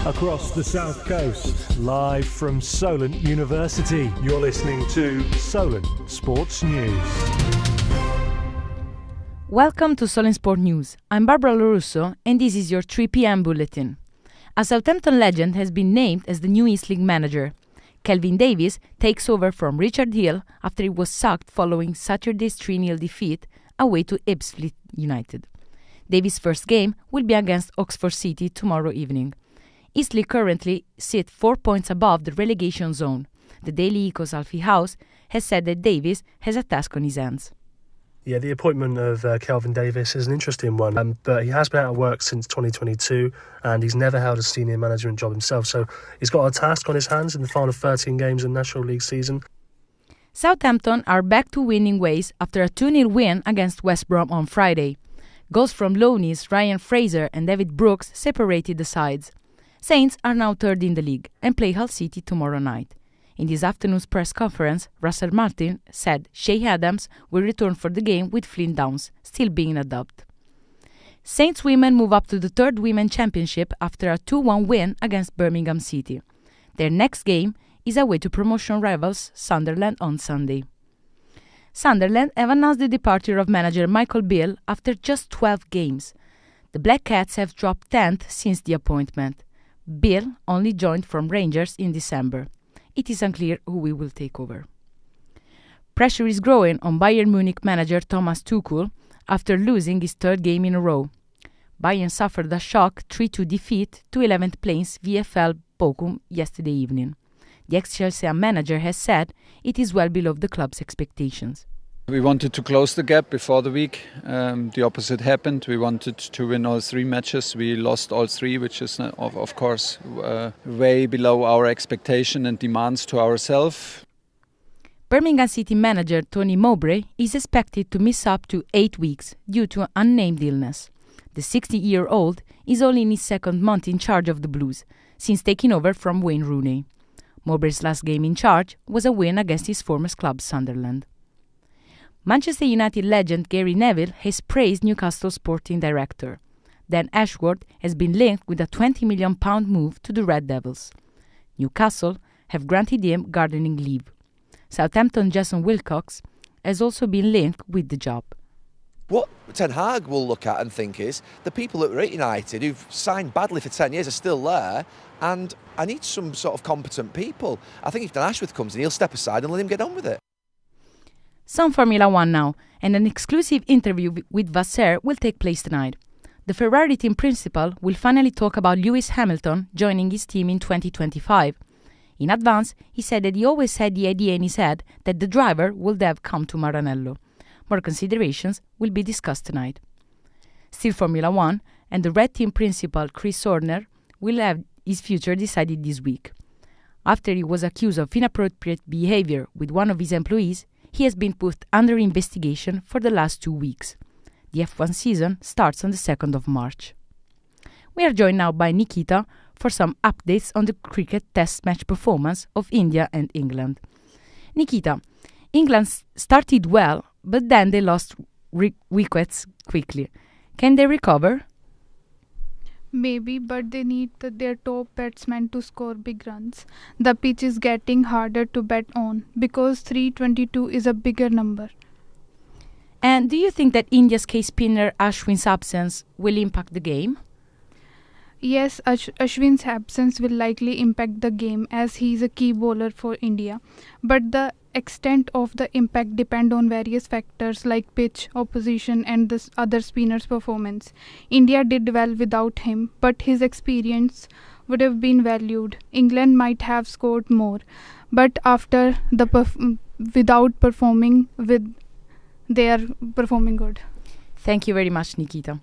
across the South Coast, live from Solent University. You're listening to Solent Sports News. Welcome to Solent Sport News. I'm Barbara Lorusso and this is your 3 p.m. bulletin. A Southampton legend has been named as the new East League manager. Kelvin Davies takes over from Richard Hill after he was sacked following Saturday's 3-0 defeat away to Ipswich United. Davies' first game will be against Oxford City tomorrow evening. Eastleigh currently sit 4 points above the relegation zone. The Daily Eco's Alfie House has said that Davies has a task on his hands. Yeah, the appointment of Kelvin Davies is an interesting one, but he has been out of work since 2022 and he's never held a senior management job himself, so he's got a task on his hands in the final 13 games of the National League season. Southampton are back to winning ways after a 2-0 win against West Brom on Friday. Goals from Lowney's Ryan Fraser and David Brooks separated the sides. Saints are now third in the league and play Hull City tomorrow night. In this afternoon's press conference, Russell Martin said Shea Adams will return for the game with Flynn Downs, still being a doubt. Saints women move up to the third Women's Championship after a 2-1 win against Birmingham City. Their next game is away to promotion rivals Sunderland on Sunday. Sunderland have announced the departure of manager Michael Beale after just 12 games. The Black Cats have dropped 10th since the appointment. Beale only joined from Rangers in December. It is unclear who will take over. Pressure is growing on Bayern Munich manager Thomas Tuchel after losing his third game in a row. Bayern suffered a shock 3-2 defeat to 11th place VfL Bochum yesterday evening. The ex-Chelsea manager has said it is well below the club's expectations. We wanted to close the gap before the week. The opposite happened. We wanted to win all 3 matches. We lost all 3, which is, of course, way below our expectation and demands to ourselves. Birmingham City manager Tony Mowbray is expected to miss up to 8 weeks due to an unnamed illness. The 60-year-old is only in his second month in charge of the Blues, since taking over from Wayne Rooney. Mowbray's last game in charge was a win against his former club Sunderland. Manchester United legend Gary Neville has praised Newcastle sporting director. Dan Ashworth has been linked with a £20 million move to the Red Devils. Newcastle have granted him gardening leave. Southampton Jason Wilcox has also been linked with the job. What Ten Hag will look at and think is the people that were at United who've signed badly for 10 years are still there, and I need some sort of competent people. I think if Dan Ashworth comes in, he'll step aside and let him get on with it. Some Formula One now, and an exclusive interview with Vasseur will take place tonight. The Ferrari team principal will finally talk about Lewis Hamilton joining his team in 2025. In advance, he said that he always had the idea in his head that the driver would have come to Maranello. More considerations will be discussed tonight. Still Formula One, and the Red Team principal Chris Horner will have his future decided this week. After he was accused of inappropriate behavior with one of his employees, he has been put under investigation for the last 2 weeks. The F1 season starts on the 2nd of March. We are joined now by Nikita for some updates on the cricket test match performance of India and England. Nikita, England started well, but then they lost wickets quickly. Can they recover? Maybe, but they need their top batsmen to score big runs. The pitch is getting harder to bat on because 322 is a bigger number. And do you think that India's case spinner Ashwin's absence will impact the game? Yes, Ashwin's absence will likely impact the game as he is a key bowler for India. But the extent of the impact depend on various factors like pitch, opposition and the other spinners' performance. India did well without him, but his experience would have been valued. England might have scored more, but after the without performing with, they are performing good. Thank you very much, Nikita.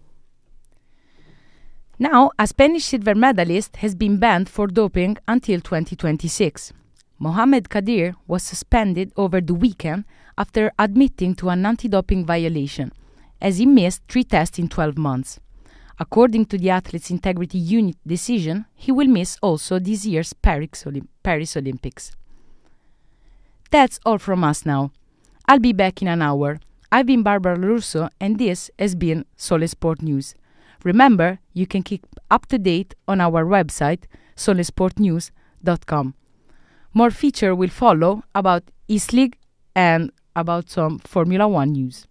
Now, a Spanish silver medalist has been banned for doping until 2026. Mohamed Kadir was suspended over the weekend after admitting to an anti-doping violation, as he missed 3 tests in 12 months. According to the Athletes Integrity Unit decision, he will miss also this year's Paris Olympics. That's all from us now. I'll be back in an hour. I've been Barbara Russo and this has been Solent Sport News. Remember, you can keep up to date on our website solentsportnews.com. More feature will follow about East League and about some Formula One news.